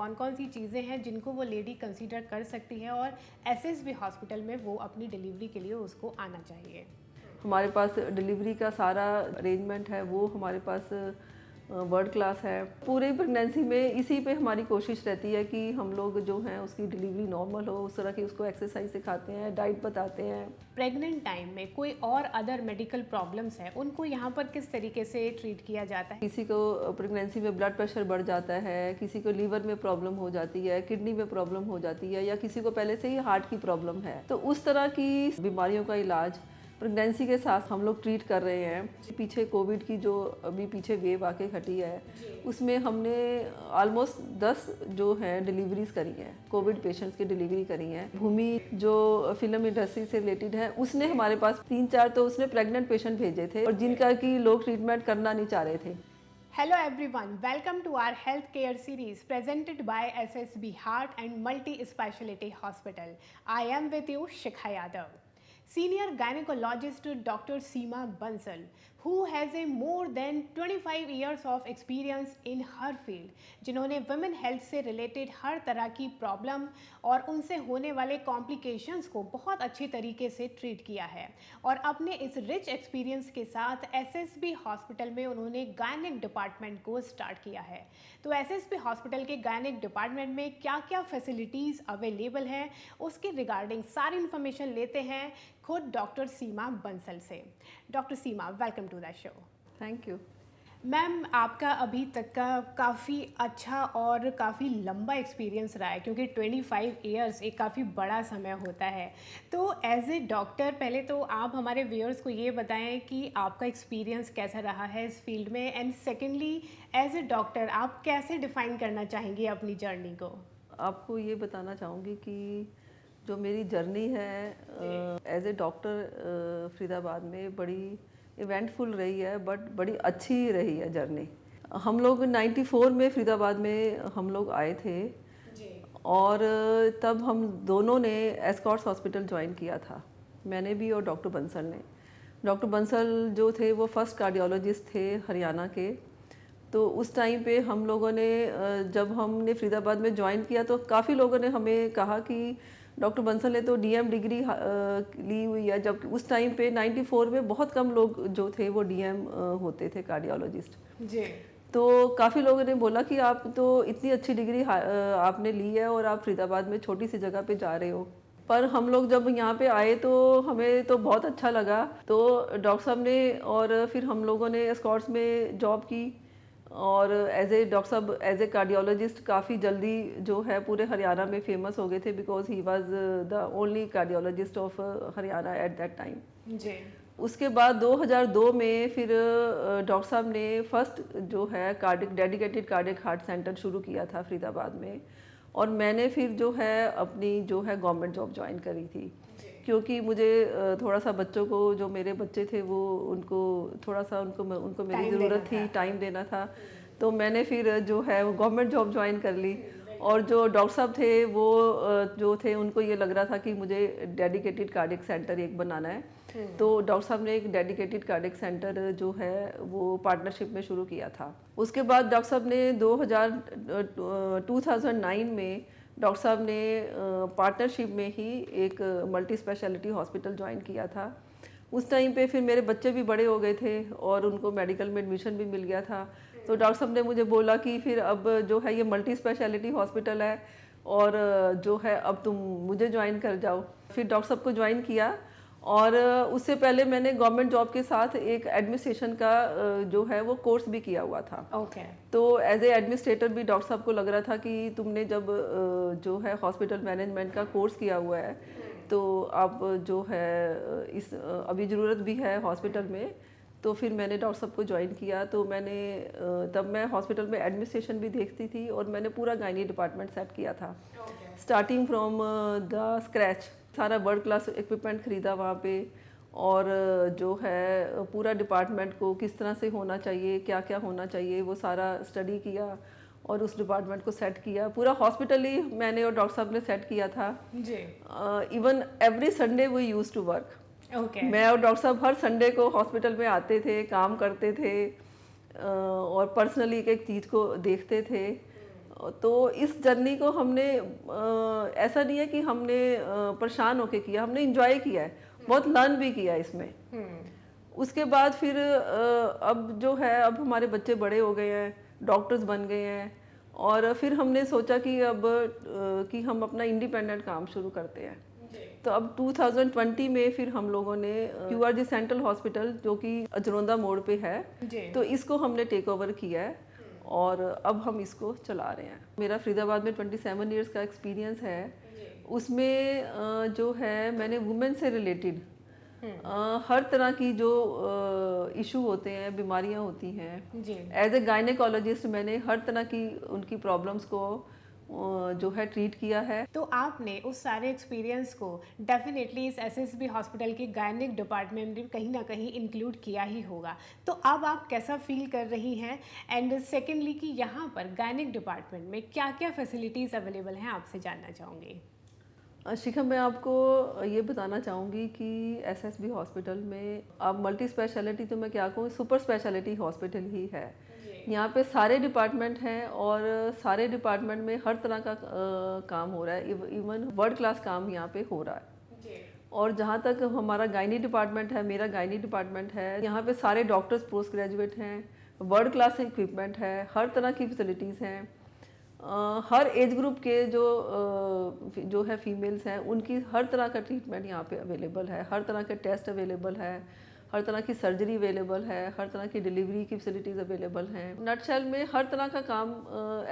कौन कौन सी चीज़ें हैं जिनको वो लेडी कंसीडर कर सकती है और एसएसबी हॉस्पिटल में वो अपनी डिलीवरी के लिए उसको आना चाहिए। हमारे पास डिलीवरी का सारा अरेंजमेंट है, वो हमारे पास वर्ल्ड क्लास है। पूरी प्रेगनेंसी में इसी पे हमारी कोशिश रहती है कि हम लोग जो हैं उसकी डिलीवरी नॉर्मल हो, उस तरह की उसको एक्सरसाइज सिखाते हैं, डाइट बताते हैं। प्रेग्नेंट टाइम में कोई और अदर मेडिकल प्रॉब्लम्स है, उनको यहाँ पर किस तरीके से ट्रीट किया जाता है? किसी को प्रेगनेंसी में ब्लड प्रेशर बढ़ जाता है, किसी को लीवर में प्रॉब्लम हो जाती है, किडनी में प्रॉब्लम हो जाती है, या किसी को पहले से ही हार्ट की प्रॉब्लम है, तो उस तरह की बीमारियों का इलाज प्रेगनेंसी के साथ हम लोग ट्रीट कर रहे हैं। पीछे कोविड की जो अभी पीछे वेव आके घटी है, उसमें हमने ऑलमोस्ट 10 जो हैं डिलीवरीज करी हैं, कोविड पेशेंट्स की डिलीवरी करी हैं। भूमि जो फिल्म इंडस्ट्री से रिलेटेड है, उसने हमारे पास 3-4 तो उसने प्रेग्नेंट पेशेंट भेजे थे, और जिनका कि लोग ट्रीटमेंट करना नहीं चाह रहे थे। Hello everyone, welcome to our healthcare series presented by SSB Heart and Multi Speciality Hospital. I am with you, Shikha Yadav. Senior gynecologist Dr. Seema Bansal, who has a more than 25 years of experience in her field, जिन्होंने women health से related हर तरह की problem और उनसे होने वाले complications को बहुत अच्छी तरीके से ट्रीट किया है, और अपने इस रिच एक्सपीरियंस के साथ एसएसबी हॉस्पिटल में उन्होंने गायनिक डिपार्टमेंट को स्टार्ट किया है। तो एसएसबी हॉस्पिटल के गायनिक डिपार्टमेंट में क्या क्या फैसिलिटीज़ अवेलेबल हैं, उसके रिगार्डिंग सारी इन्फॉर्मेशन लेते हैं खुद डॉक्टर सीमा बंसल से। Doctor Seema, welcome to the show. Thank you ma'am, आपका अभी तक का काफ़ी अच्छा और काफ़ी लंबा एक्सपीरियंस रहा है, क्योंकि 25 इयर्स एक काफ़ी बड़ा समय होता है। तो एज ए डॉक्टर पहले तो आप हमारे व्यूअर्स को ये बताएं कि आपका एक्सपीरियंस कैसा रहा है इस फील्ड में, and secondly as a doctor आप कैसे डिफ़ाइन करना चाहेंगे अपनी जर्नी को? आपको ये बताना चाहूँगी कि जो मेरी जर्नी है एज ए डॉक्टर फरीदाबाद में बड़ी इवेंटफुल रही है, बट बड़ी अच्छी रही है जर्नी। हम लोग 94 में फरीदाबाद में हम लोग आए थे, और तब हम दोनों ने एस्कॉर्ट्स हॉस्पिटल ज्वाइन किया था, मैंने भी और डॉक्टर बंसल ने। डॉक्टर बंसल जो थे वो फर्स्ट कार्डियोलॉजिस्ट थे हरियाणा के। तो उस टाइम पे हम लोगों ने जब हमने फरीदाबाद में ज्वाइन किया तो काफ़ी लोगों ने हमें कहा कि डॉक्टर बंसल ने तो डीएम डिग्री ली हुई है, जबकि उस टाइम पे 94 में बहुत कम लोग जो थे वो डीएम होते थे, कार्डियोलॉजिस्ट जी। तो काफ़ी लोगों ने बोला कि आप तो इतनी अच्छी डिग्री आपने ली है और आप फरीदाबाद में छोटी सी जगह पे जा रहे हो। पर हम लोग जब यहाँ पे आए तो हमें तो बहुत अच्छा लगा, तो डॉक्टर साहब ने, और फिर हम लोगों ने एस्कॉर्ट्स में जॉब की, और एज ए डॉक्टर साहब एज ए कार्डियोलॉजिस्ट काफ़ी जल्दी जो है पूरे हरियाणा में फेमस हो गए थे, because he was the only cardiologist of Haryana at that time जी। उसके बाद 2002 में फिर डॉक्टर साहब ने फर्स्ट जो है cardiac dedicated cardiac heart centre शुरू किया था फरीदाबाद में, और मैंने फिर जो है अपनी जो है गवर्नमेंट जॉब ज्वाइन करी थी, क्योंकि मुझे थोड़ा सा बच्चों को, जो मेरे बच्चे थे वो उनको थोड़ा सा उनको मेरी ज़रूरत थी, टाइम देना था। तो मैंने फिर जो है वो गवर्नमेंट जॉब ज्वाइन कर ली, और जो डॉक्टर साहब थे वो जो थे उनको ये लग रहा था कि मुझे डेडिकेटेड कार्डियक सेंटर एक बनाना है, तो डॉक्टर साहब ने एक डेडिकेटेड कार्डियक सेंटर जो है वो पार्टनरशिप में शुरू किया था। उसके बाद डॉक्टर साहब ने 2009 में डॉक्टर साहब ने पार्टनरशिप में ही एक मल्टी स्पेशलिटी हॉस्पिटल ज्वाइन किया था। उस टाइम पे फिर मेरे बच्चे भी बड़े हो गए थे और उनको मेडिकल में एडमिशन भी मिल गया था, तो डॉक्टर साहब ने मुझे बोला कि फिर अब जो है ये मल्टी स्पेशलिटी हॉस्पिटल है, और जो है अब तुम मुझे ज्वाइन कर जाओ। फिर डॉक्टर साहब को ज्वाइन किया, और उससे पहले मैंने गवर्नमेंट जॉब के साथ एक एडमिनिस्ट्रेशन का जो है वो कोर्स भी किया हुआ था। ओके। तो एज ए एडमिनिस्ट्रेटर भी डॉक्टर साहब को लग रहा था कि तुमने जब जो है हॉस्पिटल मैनेजमेंट का कोर्स किया हुआ है, तो अब जो है इस अभी ज़रूरत भी है हॉस्पिटल में। तो फिर मैंने डॉक्टर साहब को ज्वाइन किया, तो मैंने तब मैं हॉस्पिटल में एडमिनिस्ट्रेशन भी देखती थी, और मैंने पूरा गायनी डिपार्टमेंट सेट किया था, स्टार्टिंग फ्रॉम द स्क्रैच। सारा वर्ल्ड क्लास इक्विपमेंट ख़रीदा वहाँ पे, और जो है पूरा डिपार्टमेंट को किस तरह से होना चाहिए, क्या क्या होना चाहिए, वो सारा स्टडी किया, और उस डिपार्टमेंट को सेट किया। पूरा हॉस्पिटल ही मैंने और डॉक्टर साहब ने सेट किया था जी। Even every Sunday we used to work. मैं और डॉक्टर साहब हर संडे को हॉस्पिटल में आते थे, काम करते थे, और पर्सनली एक एक चीज़ को देखते थे, तो इस जर्नी को हमने ऐसा नहीं है कि हमने परेशान होके किया, हमने इंजॉय किया है, बहुत लर्न भी किया है इसमें। उसके बाद फिर अब जो है, अब हमारे बच्चे बड़े हो गए हैं, डॉक्टर्स बन गए हैं, और फिर हमने सोचा कि अब कि हम अपना इंडिपेंडेंट काम शुरू करते हैं। तो अब 2020 में फिर हम लोगों ने QRG सेंट्रल हॉस्पिटल, जो कि अजरौंदा मोड़ पे है, तो इसको हमने टेक ओवर किया है और अब हम इसको चला रहे हैं। मेरा फरीदाबाद में 27 इयर्स का एक्सपीरियंस है। उसमें जो है मैंने वुमेन से रिलेटेड हर तरह की जो इशू होते हैं, बीमारियां होती हैं, एज ए गायनेकोलॉजिस्ट मैंने हर तरह की उनकी प्रॉब्लम्स को जो है ट्रीट किया है। तो आपने उस सारे एक्सपीरियंस को डेफिनेटली इस SSB हॉस्पिटल के गायनिक डिपार्टमेंट में कहीं ना कहीं इंक्लूड किया ही होगा। तो अब आप कैसा फील कर रही हैं, एंड सेकेंडली कि यहाँ पर गायनिक डिपार्टमेंट में क्या क्या फैसिलिटीज़ अवेलेबल हैं, आपसे जानना चाहूँगी। शिखा, मैं आपको ये बताना चाहूँगी कि SSB हॉस्पिटल में अब मल्टी स्पेशलिटी, तो मैं क्या कहूँ, सुपर स्पेशलिटी हॉस्पिटल ही है। यहाँ पे सारे डिपार्टमेंट हैं और सारे डिपार्टमेंट में हर तरह का काम हो रहा है, इवन वर्ल्ड क्लास काम यहाँ पे हो रहा है। और जहाँ तक हमारा गायनी डिपार्टमेंट है, मेरा गायनी डिपार्टमेंट है, यहाँ पे सारे डॉक्टर्स पोस्ट ग्रेजुएट हैं, वर्ल्ड क्लास इक्विपमेंट है, हर तरह की फैसिलिटीज़ हैं। हर एज ग्रुप के जो है फीमेल्स हैं, उनकी हर तरह का ट्रीटमेंट यहाँ पे अवेलेबल है, हर तरह के टेस्ट अवेलेबल है, हर तरह की सर्जरी अवेलेबल है, हर तरह की डिलीवरी की फैसिलिटीज़ अवेलेबल हैं। नटशेल में हर तरह का काम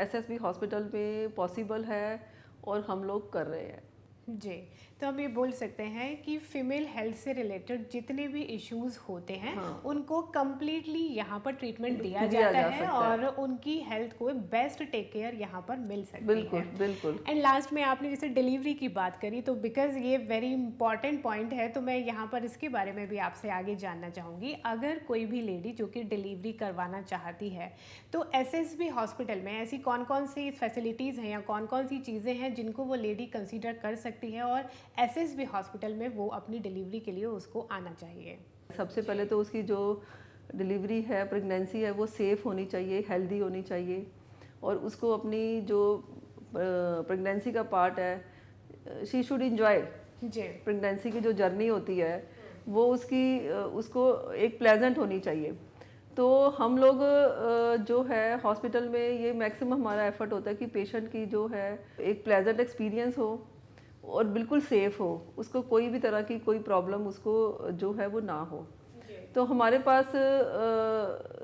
SSB हॉस्पिटल में पॉसिबल है और हम लोग कर रहे हैं। जी, तो हम ये बोल सकते हैं कि फीमेल हेल्थ से रिलेटेड जितने भी इश्यूज होते हैं, हाँ, उनको कम्प्लीटली यहाँ पर ट्रीटमेंट दिया जाता है और उनकी हेल्थ को बेस्ट टेक केयर यहाँ पर मिल सकती बिल्कुल, है। बिल्कुल। एंड लास्ट में आपने जैसे डिलीवरी की बात करी, तो बिकॉज ये वेरी इंपॉर्टेंट पॉइंट है, तो मैं यहाँ पर इसके बारे में भी आपसे आगे जानना चाहूँगी। अगर कोई भी लेडी जो कि डिलीवरी करवाना चाहती है, तो SSB हॉस्पिटल में ऐसी कौन कौन सी फैसिलिटीज़ हैं या कौन कौन सी चीज़ें हैं जिनको वो लेडी कंसीडर कर सकती है और SSB हॉस्पिटल में वो अपनी डिलीवरी के लिए उसको आना चाहिए? सबसे पहले तो उसकी जो डिलीवरी है, प्रेगनेंसी है, वो सेफ़ होनी चाहिए, हेल्दी होनी चाहिए, और उसको अपनी जो प्रेगनेंसी का पार्ट है, शी शुड इंजॉय। प्रेगनेंसी की जो जर्नी होती है वो उसको एक प्लेजेंट होनी चाहिए। तो हम लोग जो है हॉस्पिटल में ये मैक्सिमम हमारा एफर्ट होता है कि पेशेंट की जो है एक प्लेजेंट एक्सपीरियंस हो और बिल्कुल सेफ़ हो, उसको कोई भी तरह की कोई प्रॉब्लम उसको जो है वो ना हो। तो हमारे पास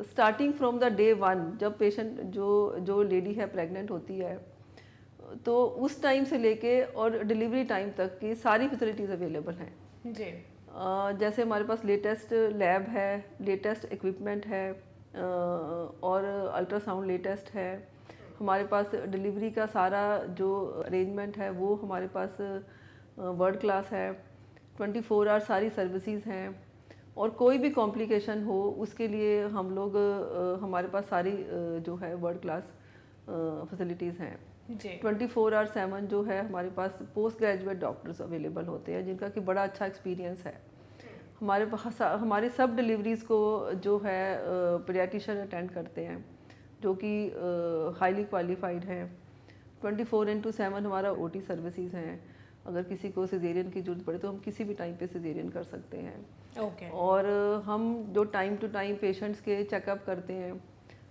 स्टार्टिंग फ्रॉम द डे 1, जब पेशेंट जो लेडी है प्रेग्नेंट होती है, तो उस टाइम से लेके और डिलीवरी टाइम तक की सारी फैसिलिटीज़ अवेलेबल हैं जी। जैसे हमारे पास लेटेस्ट लैब है, लेटेस्ट इक्विपमेंट है, और अल्ट्रासाउंड लेटेस्ट है। हमारे पास डिलीवरी का सारा जो अरेंजमेंट है वो हमारे पास वर्ल्ड क्लास है। 24 आवर सारी सर्विसेज हैं, और कोई भी कॉम्प्लिकेशन हो उसके लिए हम लोग हमारे पास सारी जो है वर्ल्ड क्लास फैसिलिटीज़ हैं। 24/7 जो है हमारे पास पोस्ट ग्रेजुएट डॉक्टर्स अवेलेबल होते हैं, जिनका कि बड़ा अच्छा एक्सपीरियंस है। हमारे पास हमारी सब डिलीवरीज़ को जो है पीडियाट्रिशियन अटेंड करते हैं, जो कि हाईली क्वालिफाइड हैं। 24/7 हमारा OT सर्विसेज हैं। अगर किसी को सिजेरियन की जरूरत पड़े तो हम किसी भी टाइम पे सिजेरियन कर सकते हैं। और हम जो टाइम टू टाइम पेशेंट्स के चेकअप करते हैं,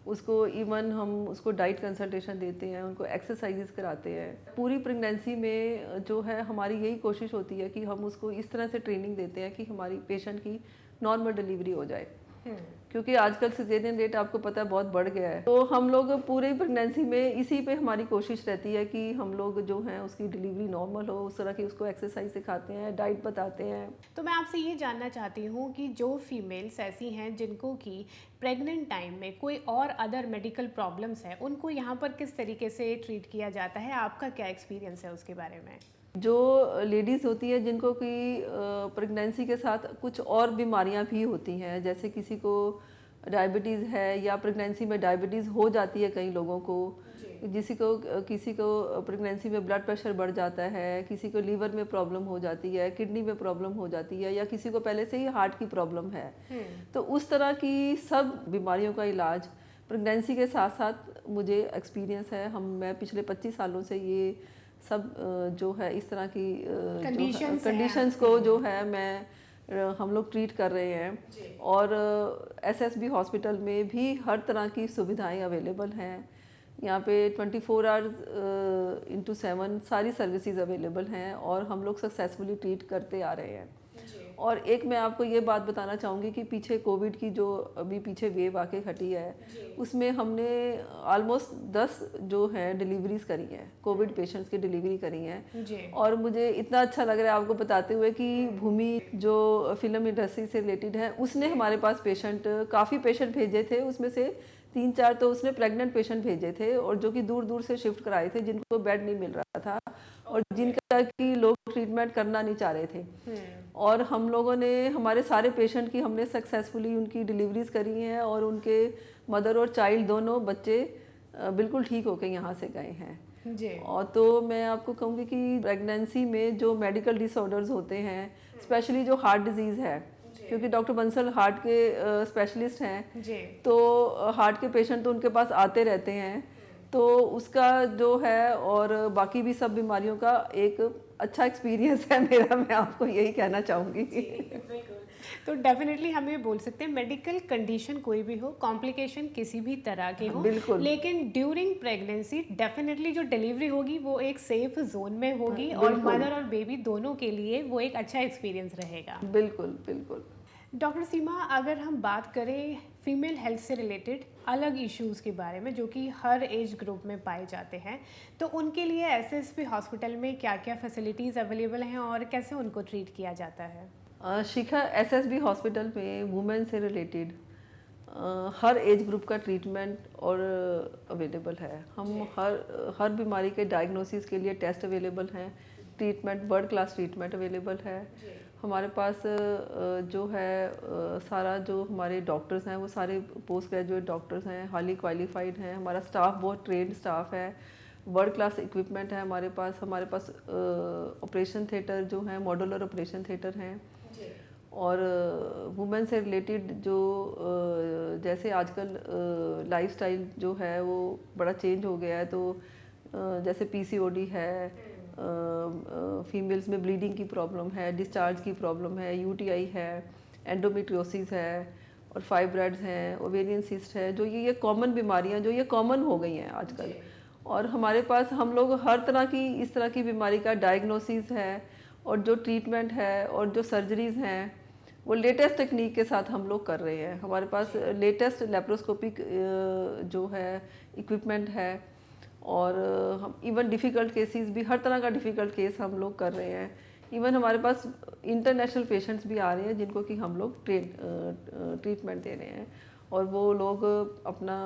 उसको इवन हम उसको डाइट कंसल्टेशन देते हैं, उनको एक्सरसाइजेस कराते हैं। पूरी प्रेगनेंसी में जो है हमारी यही कोशिश होती है कि हम उसको इस तरह से ट्रेनिंग देते हैं कि हमारी पेशेंट की नॉर्मल डिलीवरी हो जाए, क्योंकि आजकल सिजेरियन रेट आपको पता है बहुत बढ़ गया है। तो हम लोग पूरी प्रेगनेंसी में इसी पे हमारी कोशिश रहती है कि हम लोग जो हैं उसकी डिलीवरी नॉर्मल हो, उस तरह की उसको एक्सरसाइज सिखाते हैं, डाइट बताते हैं। तो मैं आपसे ये जानना चाहती हूँ कि जो फीमेल्स ऐसी हैं जिनको कि प्रेग्नेंट टाइम में कोई और अदर मेडिकल प्रॉब्लम्स है, उनको यहाँ पर किस तरीके से ट्रीट किया जाता है? आपका क्या एक्सपीरियंस है उसके बारे में? जो लेडीज़ होती है जिनको कि प्रेगनेंसी के साथ कुछ और बीमारियां भी होती हैं, जैसे किसी को डायबिटीज़ है या प्रेगनेंसी में डायबिटीज़ हो जाती है कई लोगों को, किसी को प्रेगनेंसी में ब्लड प्रेशर बढ़ जाता है, किसी को लीवर में प्रॉब्लम हो जाती है, किडनी में प्रॉब्लम हो जाती है, या किसी को पहले से ही हार्ट की प्रॉब्लम है। तो उस तरह की सब बीमारियों का इलाज प्रेगनेंसी के साथ साथ मुझे एक्सपीरियंस है, मैं पिछले 25 सालों से ये सब जो है इस तरह की कंडीशंस को जो है हम लोग ट्रीट कर रहे हैं। और एसएसबी हॉस्पिटल में भी हर तरह की सुविधाएं अवेलेबल हैं। यहाँ पे 24 आवर्स इंटू 7 सारी सर्विसेज अवेलेबल हैं और हम लोग सक्सेसफुली ट्रीट करते आ रहे हैं। और एक मैं आपको ये बात बताना चाहूँगी कि पीछे कोविड की जो अभी पीछे वेव आके हटी है, उसमें हमने ऑलमोस्ट 10 जो है डिलीवरीज करी हैं, कोविड पेशेंट्स की डिलीवरी करी हैं। और मुझे इतना अच्छा लग रहा है आपको बताते हुए कि भूमि जो फिल्म इंडस्ट्री से रिलेटेड है, उसने हमारे पास काफ़ी पेशेंट भेजे थे। उसमें से 3-4 तो उसने प्रेग्नेंट पेशेंट भेजे थे और जो कि दूर दूर से शिफ्ट कराए थे, जिनको बेड नहीं मिल रहा था और जिनका कि लोग ट्रीटमेंट करना नहीं चाह रहे थे। और हम लोगों ने हमारे सारे पेशेंट की हमने सक्सेसफुली उनकी डिलीवरीज करी हैं और उनके मदर और चाइल्ड दोनों बच्चे बिल्कुल ठीक होकर यहाँ से गए हैं। और तो मैं आपको कहूँगी कि प्रेगनेंसी में जो मेडिकल डिसऑर्डर्स होते हैं, स्पेशली जो हार्ट डिजीज़ है, क्योंकि डॉक्टर बंसल हार्ट के स्पेशलिस्ट हैं, तो हार्ट के पेशेंट तो उनके पास आते रहते हैं, तो उसका जो है और बाकी भी सब बीमारियों का एक अच्छा एक्सपीरियंस है मेरा, मैं आपको यही कहना चाहूँगी। तो डेफिनेटली हम ये बोल सकते हैं मेडिकल कंडीशन कोई भी हो, कॉम्प्लिकेशन किसी भी तरह के हो, लेकिन ड्यूरिंग प्रेगनेंसी डेफिनेटली जो डिलीवरी होगी वो एक सेफ जोन में होगी और मदर और बेबी दोनों के लिए वो एक अच्छा एक्सपीरियंस रहेगा। बिल्कुल बिल्कुल। डॉक्टर सीमा, अगर हम बात करें फीमेल हेल्थ से रिलेटेड अलग इश्यूज़ के बारे में जो कि हर एज ग्रुप में पाए जाते हैं, तो उनके लिए एसएसबी हॉस्पिटल में क्या क्या फैसिलिटीज़ अवेलेबल हैं और कैसे उनको ट्रीट किया जाता है? शिखा, एसएसबी हॉस्पिटल में वुमेन से रिलेटेड हर एज ग्रुप का ट्रीटमेंट और अवेलेबल है। हम हर बीमारी के डायग्नोसिस के लिए टेस्ट अवेलेबल हैं, treatment world class treatment available है। हमारे पास जो है सारा जो हमारे डॉक्टर्स हैं वो सारे पोस्ट ग्रेजुएट डॉक्टर्स हैं, हाईली क्वालिफाइड हैं। हमारा स्टाफ बहुत ट्रेंड स्टाफ है, वर्ल्ड क्लास इक्विपमेंट है हमारे पास। ऑपरेशन थिएटर जो है मॉड्यूलर ऑपरेशन थिएटर हैं। और वुमेन से रिलेटेड जो जैसे आजकल लाइफस्टाइल जो है वो बड़ा चेंज हो गया है, तो जैसे पीसीओडी है, फीमेल्स में ब्लीडिंग की प्रॉब्लम है, डिस्चार्ज की प्रॉब्लम है, यूटीआई है, एंडोमेट्रियोसिस है और फाइब्रॉइड्स हैं, ओवेरियन सिस्ट है, जो ये कॉमन बीमारियां जो ये कॉमन हो गई हैं आजकल। और हमारे पास हम लोग हर तरह की इस तरह की बीमारी का डायग्नोसिस है और जो ट्रीटमेंट है और जो सर्जरीज हैं वो लेटेस्ट टेक्निक के साथ हम लोग कर रहे हैं। हमारे पास लेटेस्ट लेप्रोस्कोपिक जो है इक्विपमेंट है और हम इवन डिफ़िकल्ट केसेस भी, हर तरह का डिफ़िकल्ट केस हम लोग कर रहे हैं। इवन हमारे पास इंटरनेशनल पेशेंट्स भी आ रहे हैं जिनको कि हम लोग ट्रीटमेंट दे रहे हैं और वो लोग अपना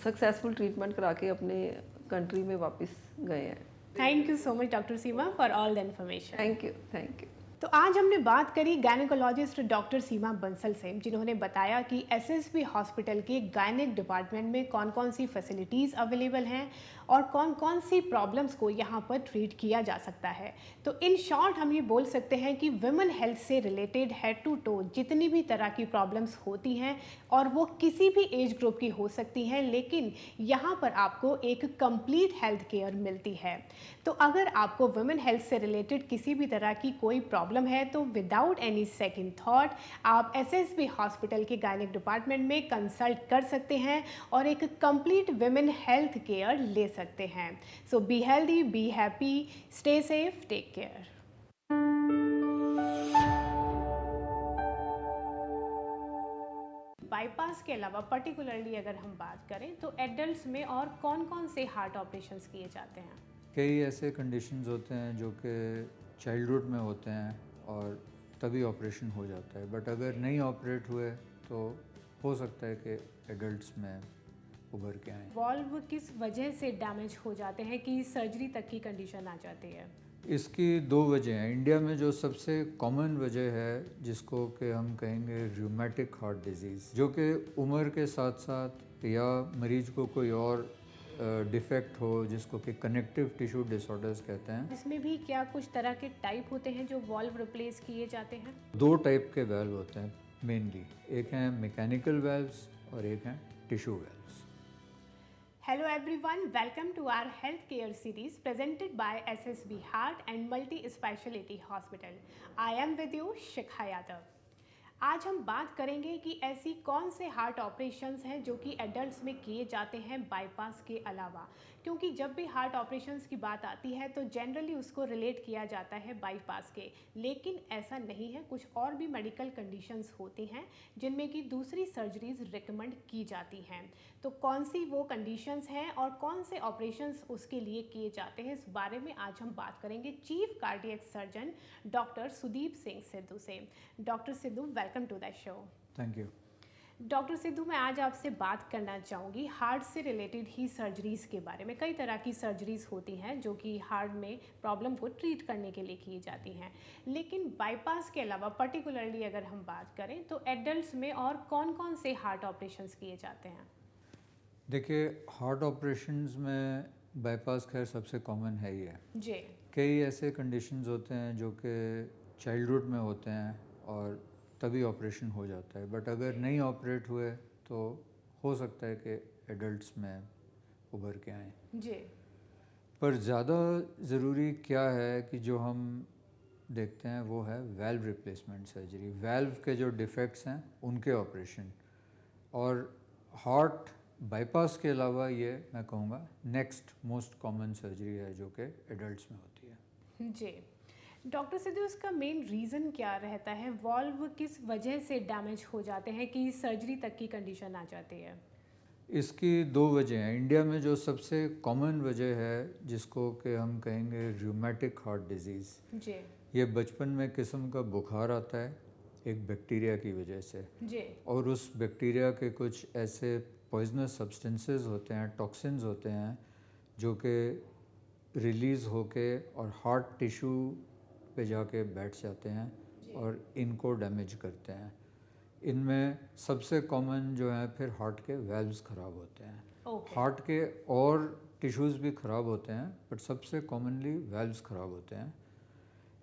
सक्सेसफुल ट्रीटमेंट करा के अपने कंट्री में वापस गए हैं। Thank you so much doctor Seema for all the information. Thank you. तो आज हमने बात करी गायनेकोलॉजिस्ट डॉक्टर सीमा बंसल से, जिन्होंने बताया कि एसएसबी हॉस्पिटल के गायनेक डिपार्टमेंट में कौन कौन सी फैसिलिटीज़ अवेलेबल हैं और कौन कौन सी प्रॉब्लम्स को यहाँ पर ट्रीट किया जा सकता है। तो इन शॉर्ट हम ये बोल सकते हैं कि वुमेन हेल्थ से रिलेटेड हेड टू टो जितनी भी तरह की प्रॉब्लम्स होती हैं और वो किसी भी एज ग्रुप की हो सकती हैं, लेकिन यहाँ पर आपको एक कंप्लीट हेल्थ केयर मिलती है। तो अगर आपको वुमेन हेल्थ से रिलेटेड किसी भी तरह की कोई प्रॉब्लम है तो विदाउट एनी सेकंड थॉट आप एसएसबी हॉस्पिटल के गायनेक डिपार्टमेंट में कंसल्ट कर सकते हैं और एक कंप्लीट वुमेन हेल्थ केयर ले सकते हैं। So be healthy, be happy, stay safe, take care. Bypass के अलावा पर्टिकुलरली अगर हम बात करें तो एडल्ट्स में और कौन कौन से हार्ट ऑपरेशंस किए जाते हैं? कई ऐसे कंडीशंस होते हैं जो कि चाइल्डहुड में होते हैं और तभी ऑपरेशन हो जाता है, बट अगर नहीं ऑपरेट हुए तो हो सकता है कि एडल्ट्स में उभर के आए। वॉल्व किस वजह से डैमेज हो जाते हैं कि सर्जरी तक की कंडीशन आ जाती है? इसकी दो वजह हैं। इंडिया में जो सबसे कॉमन वजह है जिसको कि हम कहेंगे रूमेटिक हार्ट डिजीज़, जो कि उम्र के साथ साथ या मरीज को कोई और डिफेक्ट हो जिसको कि कनेक्टिव टिश्यू डिसऑर्डर्स कहते हैं। इसमें भी क्या कुछ तरह के टाइप होते हैं जो वॉल्व रिप्लेस किए जाते हैं? दो टाइप के वाल्व होते हैं मेनली, एक हैं मैकेनिकल वाल्व्स और एक हैं tissue valves. Hello everyone, welcome to our healthcare series presented by SSB Heart and Multi-Speciality Hospital. I am with you शिखा यादव। आज हम बात करेंगे कि ऐसी कौन से हार्ट ऑपरेशंस हैं जो कि एडल्ट्स में किए जाते हैं बाईपास के अलावा, क्योंकि जब भी हार्ट ऑपरेशंस की बात आती है तो जनरली उसको रिलेट किया जाता है बाईपास के, लेकिन ऐसा नहीं है। कुछ और भी मेडिकल कंडीशंस होती हैं जिनमें कि दूसरी सर्जरीज रिकमेंड की जाती हैं। तो कौन सी वो कंडीशंस हैं और कौन से ऑपरेशंस उसके लिए किए जाते हैं, इस बारे में आज हम बात करेंगे chief cardiac surgeon doctor Sudeep Singh Sidhu से। Doctor Sidhu, welcome to the show. Thank you. Doctor Sidhu, मैं आज आपसे बात करना चाहूँगी हार्ट से रिलेटेड ही सर्जरीज़ के बारे में। कई तरह की सर्जरीज़ होती हैं जो कि हार्ट में प्रॉब्लम को ट्रीट करने के लिए की जाती हैं, लेकिन बाईपास के अलावा पर्टिकुलरली अगर हम बात करें तो एडल्ट्स में और कौन कौन से हार्ट ऑपरेशंस किए जाते हैं? देखिए, हार्ट ऑपरेशंस में बाईपास खैर सबसे कॉमन है ही है जी। कई ऐसे कंडीशंस होते हैं जो कि चाइल्डहुड में होते हैं और तभी ऑपरेशन हो जाता है, बट अगर नहीं ऑपरेट हुए तो हो सकता है कि एडल्ट्स में उभर के आएँ। जी। पर ज़्यादा ज़रूरी क्या है कि जो हम देखते हैं वो है वाल्व रिप्लेसमेंट सर्जरी। वाल्व के जो डिफेक्ट्स हैं उनके ऑपरेशन, और हार्ट बाईपास के अलावा ये मैं कहूँगा नेक्स्ट मोस्ट कॉमन सर्जरी है जो कि एडल्ट्स में होती है। जी। डॉक्टर सिद्धू, उसका मेन रीज़न क्या रहता है? वॉल्व किस वजह से डैमेज हो जाते हैं कि सर्जरी तक की कंडीशन आ जाती है? इसकी दो वजह हैं। इंडिया में जो सबसे कॉमन वजह है जिसको कि हम कहेंगे रूमेटिक हार्ट डिजीज़, जी। ये बचपन में किस्म का बुखार आता है एक बैक्टीरिया की वजह से, जी। और उस बैक्टीरिया के कुछ ऐसे पॉइजनस सब्सटेंसेस होते हैं, टॉक्सिन्स होते हैं जो कि रिलीज़ होके और हार्ट टिश्यू पे जाके बैठ जाते हैं और इनको डैमेज करते हैं। इनमें सबसे कॉमन जो है फिर हार्ट के वेल्व्स ख़राब होते हैं। हार्ट के और टिश्यूज़ भी ख़राब होते हैं, बट सबसे कॉमनली वेल्व्स ख़राब होते हैं।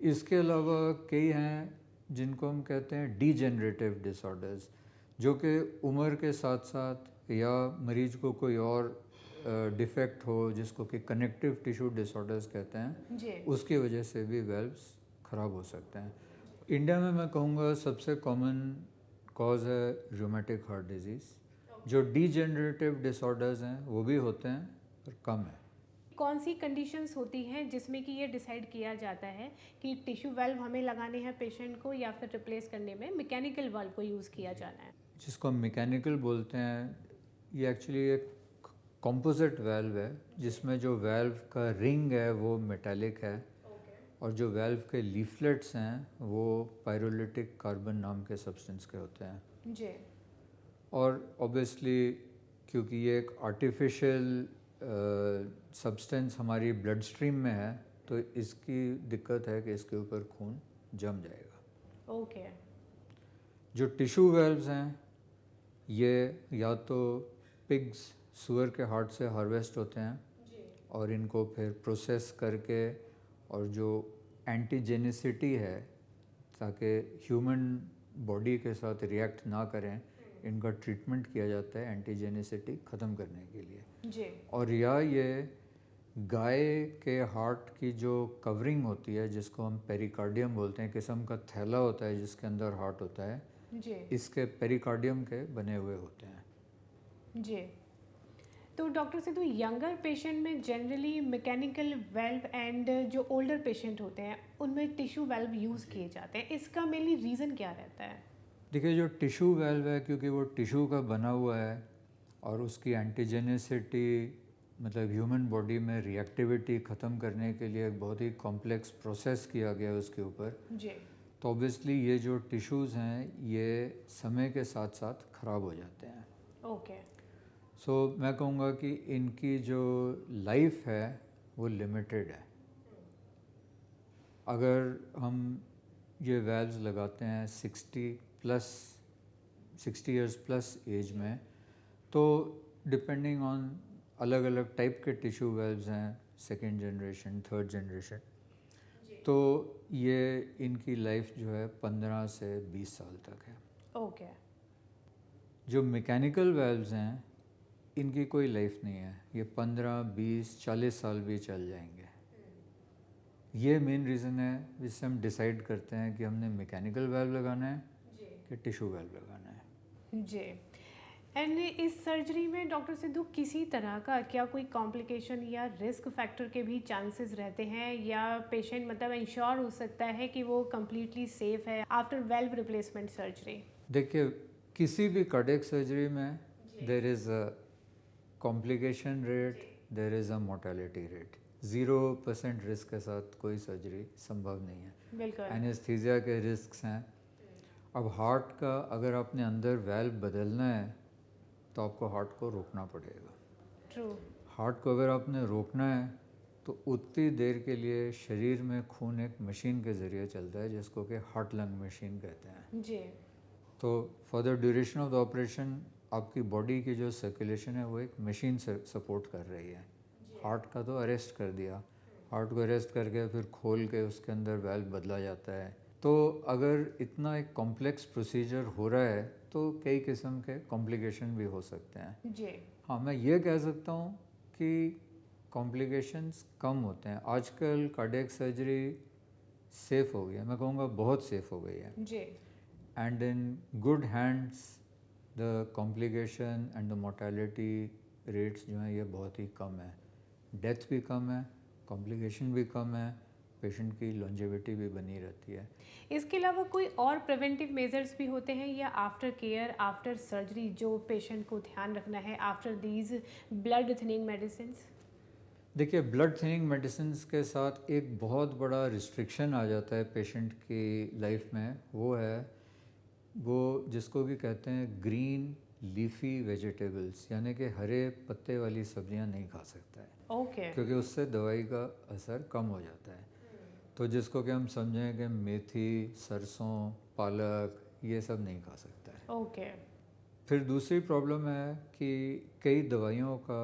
इसके अलावा कई हैं जिनको हम कहते हैं डीजेनरेटिव डिसऑर्डर्स, जो कि उम्र के साथ साथ या मरीज को कोई और डिफेक्ट हो जिसको कि कनेक्टिव टिश्यू डिसऑर्डर्स कहते हैं जी। उसकी वजह से भी वेल्व्स ख़राब हो सकते हैं। इंडिया में मैं कहूँगा सबसे कॉमन कॉज है रूमेटिक हार्ट डिजीज़। जो डीजेनरेटिव डिसऑर्डर्स हैं वो भी होते हैं पर कम है। कौन सी कंडीशंस होती हैं जिसमें कि ये डिसाइड किया जाता है कि टिश्यू वाल्व हमें लगाने हैं पेशेंट को या फिर रिप्लेस करने में मैकेनिकल वाल्व को यूज़ किया जाना है? जिसको हम मैकेनिकल बोलते हैं, ये एक्चुअली एक कॉम्पोजिट वाल्व है जिसमें जो वाल्व का रिंग है वो मेटालिक है, और जो वाल्व के लीफलेट्स हैं वो पायरोलिटिक कार्बन नाम के सब्सटेंस के होते हैं। जी। और ऑब्वियसली क्योंकि ये एक आर्टिफिशियल सब्सटेंस हमारी ब्लड स्ट्रीम में है तो इसकी दिक्कत है कि इसके ऊपर खून जम जाएगा। ओके। जो टिश्यू वेल्व्स हैं ये या तो पिग्स सूअर के हार्ट से हार्वेस्ट होते हैं और इनको फिर प्रोसेस करके, और जो एंटीजेनिसिटी है ताकि ह्यूमन बॉडी के साथ रिएक्ट ना करें, इनका ट्रीटमेंट किया जाता है एंटीजेनिसिटी ख़त्म करने के लिए। जी। और या ये गाय के हार्ट की जो कवरिंग होती है जिसको हम पेरिकार्डियम बोलते हैं, किस्म का थैला होता है जिसके अंदर हार्ट होता है, जी। इसके पेरिकार्डियम के बने हुए होते हैं। जी। तो डॉक्टर सिद्धू, यंगर पेशेंट में जनरली मैकेनिकल वाल्व एंड जो ओल्डर पेशेंट होते हैं उनमें टिश्यू वाल्व यूज़ किए जाते हैं, इसका मेनली रीज़न क्या रहता है? देखिए, जो टिश्यू वाल्व है क्योंकि वो टिश्यू का बना हुआ है और उसकी एंटीजेनिसिटी मतलब ह्यूमन बॉडी में रिएक्टिविटी ख़त्म करने के लिए एक बहुत ही कॉम्प्लेक्स प्रोसेस किया गया है उसके ऊपर। जी। तो ऑब्वियसली ये जो टिश्यूज़ हैं ये समय के साथ साथ ख़राब हो जाते हैं। ओके। सो मैं कहूँगा कि इनकी जो लाइफ है वो लिमिटेड है। अगर हम ये वेल्व्स लगाते हैं 60 इयर्स प्लस एज में, तो डिपेंडिंग ऑन अलग अलग टाइप के टिश्यू वेल्व्स हैं, सेकेंड जनरेशन, थर्ड जनरेशन, तो ये इनकी लाइफ जो है 15 से 20 साल तक है। ओके। जो मैकेनिकल वेल्व्स हैं इनकी कोई लाइफ नहीं है, ये 15, 20, 40 साल भी चल जाएंगे। ये मेन रीज़न है जिससे हम डिसाइड करते हैं कि हमने मैकेनिकल वाल्व लगाना है कि टिश्यू वाल्व लगाना है। जी। एंड इस सर्जरी में डॉक्टर सिद्धू किसी तरह का क्या कोई कॉम्प्लिकेशन या रिस्क फैक्टर के भी चांसेस रहते हैं, या पेशेंट मतलब इंश्योर हो सकता है कि वो कम्प्लीटली सेफ है आफ्टर वेल्व रिप्लेसमेंट सर्जरी? देखिए, किसी भी कार्डियक सर्जरी में there is a complication rate, there is a mortality rate. 0% risk के साथ कोई सर्जरी संभव नहीं है। बिल्कुल। एनेस्थीसिया के रिस्क हैं। अब हार्ट का अगर आपने अंदर वेल्व बदलना है तो आपको हार्ट को रोकना पड़ेगा। ट्रू। हार्ट को अगर आपने रोकना है तो उतनी देर के लिए शरीर में खून एक मशीन के ज़रिए चलता है जिसको कि हार्ट लंग मशीन कहते हैं। जी। तो for the duration of the operation आपकी बॉडी की जो सर्कुलेशन है वो एक मशीन से सपोर्ट कर रही है। हार्ट का तो अरेस्ट कर दिया, हार्ट को अरेस्ट करके फिर खोल के उसके अंदर वेल्व बदला जाता है। तो अगर इतना एक कॉम्प्लेक्स प्रोसीजर हो रहा है तो कई किस्म के कॉम्प्लिकेशन भी हो सकते हैं। जी। हाँ, मैं ये कह सकता हूँ कि कॉम्प्लिकेशंस कम होते हैं। आजकल कार्डियक सर्जरी सेफ़ हो गई है, मैं कहूँगा बहुत सेफ़ हो गई है। जी। And in good hands the complication and the mortality rates जो हैं ये बहुत ही कम है। डेथ भी कम है, कॉम्प्लिकेशन भी कम है, पेशेंट की लॉन्जेविटी भी बनी रहती है। इसके अलावा कोई और प्रिवेंटिव मेजर्स भी होते हैं या आफ्टर केयर आफ्टर सर्जरी जो पेशेंट को ध्यान रखना है after these blood thinning medicine? देखिए, ब्लड थिनिंग मेडिसिन के साथ एक बहुत बड़ा रिस्ट्रिक्शन आ जाता है पेशेंट की लाइफ में, वो जिसको कि कहते हैं ग्रीन लीफी वेजिटेबल्स, यानी कि हरे पत्ते वाली सब्जियां नहीं खा सकता है। ओके। क्योंकि उससे दवाई का असर कम हो जाता है। तो जिसको कि हम समझें कि मेथी, सरसों, पालक, ये सब नहीं खा सकता है। ओके। फिर दूसरी प्रॉब्लम है कि कई दवाइयों का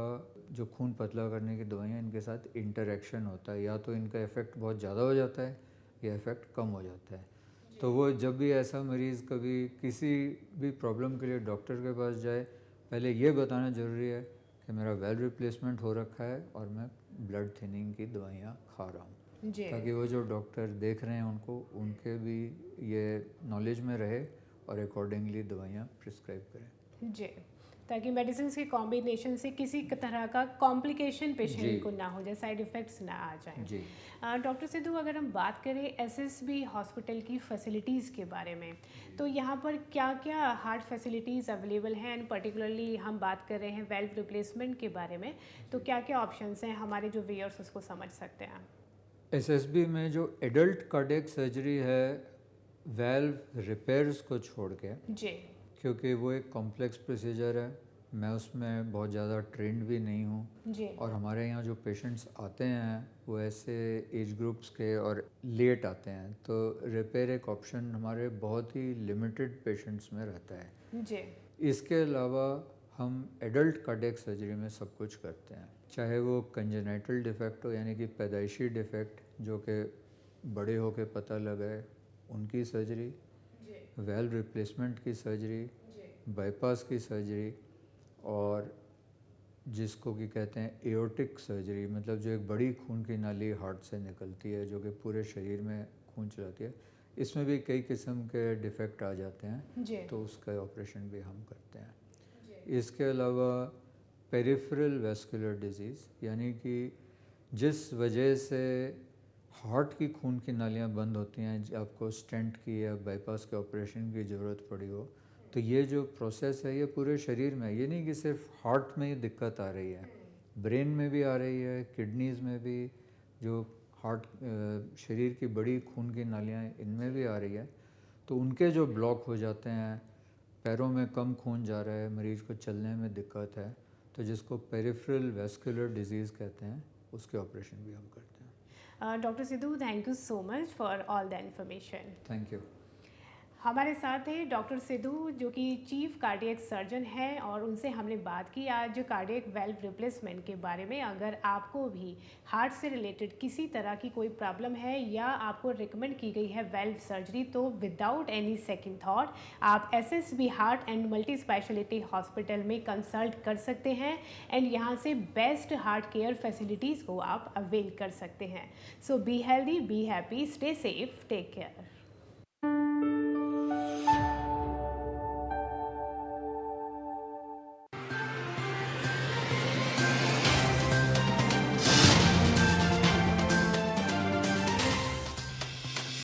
जो खून पतला करने की दवाइयाँ, इनके साथ इंटरेक्शन होता है, या तो इनका इफ़ेक्ट बहुत ज़्यादा हो जाता है या इफ़ेक्ट कम हो जाता है। तो वो जब भी ऐसा मरीज़ कभी किसी भी प्रॉब्लम के लिए डॉक्टर के पास जाए, पहले ये बताना ज़रूरी है कि मेरा वेल रिप्लेसमेंट हो रखा है और मैं ब्लड थिनिंग की दवाइयाँ खा रहा हूँ, जी। ताकि वो जो डॉक्टर देख रहे हैं उनको उनके भी ये नॉलेज में रहे और अकॉर्डिंगली दवाइयाँ प्रिस्क्राइब करें। जी, ताकि मेडिसिन के कॉम्बिनेशन से किसी तरह का कॉम्प्लिकेशन जी। पेशेंट को ना हो जाए, साइड इफ़ेक्ट्स ना आ जाएं। जी। डॉक्टर सिद्धू, अगर हम बात करें एसएसबी हॉस्पिटल की फैसिलिटीज़ के बारे में, तो यहाँ पर क्या क्या हार्ट फैसिलिटीज़ अवेलेबल हैं, एंड पर्टिकुलरली हम बात कर रहे हैं वेल्व रिप्लेसमेंट के बारे में, तो क्या क्या ऑप्शंस हैं हमारे जो व्यूअर्स उसको समझ सकते हैं? एसएसबी में जो एडल्ट कार्डियक सर्जरी है, वेल्व रिपेयर्स को छोड़ के, जी। क्योंकि वो एक कॉम्प्लेक्स प्रोसीजर है, मैं उसमें बहुत ज़्यादा ट्रेंड भी नहीं हूँ। जी। और हमारे यहाँ जो पेशेंट्स आते हैं वो ऐसे एज ग्रुप्स के और लेट आते हैं, तो रिपेयर एक ऑप्शन हमारे बहुत ही लिमिटेड पेशेंट्स में रहता है। जी। इसके अलावा हम एडल्ट कार्डियक सर्जरी में सब कुछ करते हैं, चाहे वो कंजेनाइटल डिफेक्ट हो, यानी कि पैदाइशी डिफेक्ट जो कि बड़े होके पता लगा है, उनकी सर्जरी, वेल्व रिप्लेसमेंट की सर्जरी, बाईपास की सर्जरी, और जिसको कि कहते हैं एओर्टिक सर्जरी, मतलब जो एक बड़ी खून की नाली हार्ट से निकलती है जो कि पूरे शरीर में खून चलाती है, इसमें भी कई किस्म के डिफेक्ट आ जाते हैं, जी। तो उसका ऑपरेशन भी हम करते हैं। इसके अलावा पेरिफेरल वैस्कुलर डिजीज़, यानी कि जिस वजह से हार्ट की खून की नालियाँ बंद होती हैं, आपको स्टेंट की या बाईपास के ऑपरेशन की ज़रूरत पड़ी हो, तो ये जो प्रोसेस है ये पूरे शरीर में, ये नहीं कि सिर्फ हार्ट में ही दिक्कत आ रही है, ब्रेन में भी आ रही है, किडनीज़ में भी, जो हार्ट शरीर की बड़ी खून की नालियाँ इनमें भी आ रही है, तो उनके जो ब्लॉक हो जाते हैं, पैरों में कम खून जा रहा है, मरीज़ को चलने में दिक्कत है, तो जिसको पेरिफेरल वैस्कुलर डिजीज़ कहते हैं, उसके ऑपरेशन भी हम करते हैं। Doctor Sidhu, thank you so much for all the information. Thank you. हमारे साथ हैं डॉक्टर सिद्धू जो कि चीफ कार्डियक सर्जन हैं और उनसे हमने बात की आज कार्डियक वेल्व रिप्लेसमेंट के बारे में। अगर आपको भी हार्ट से रिलेटेड किसी तरह की कोई प्रॉब्लम है या आपको रिकमेंड की गई है वेल्व सर्जरी, तो विदाउट एनी सेकंड थॉट आप SSB heart and multi speciality hospital में कंसल्ट कर सकते हैं एंड यहाँ से बेस्ट हार्ट केयर फैसिलिटीज़ को आप अवेल कर सकते हैं। So be healthy, be happy, stay safe, take care.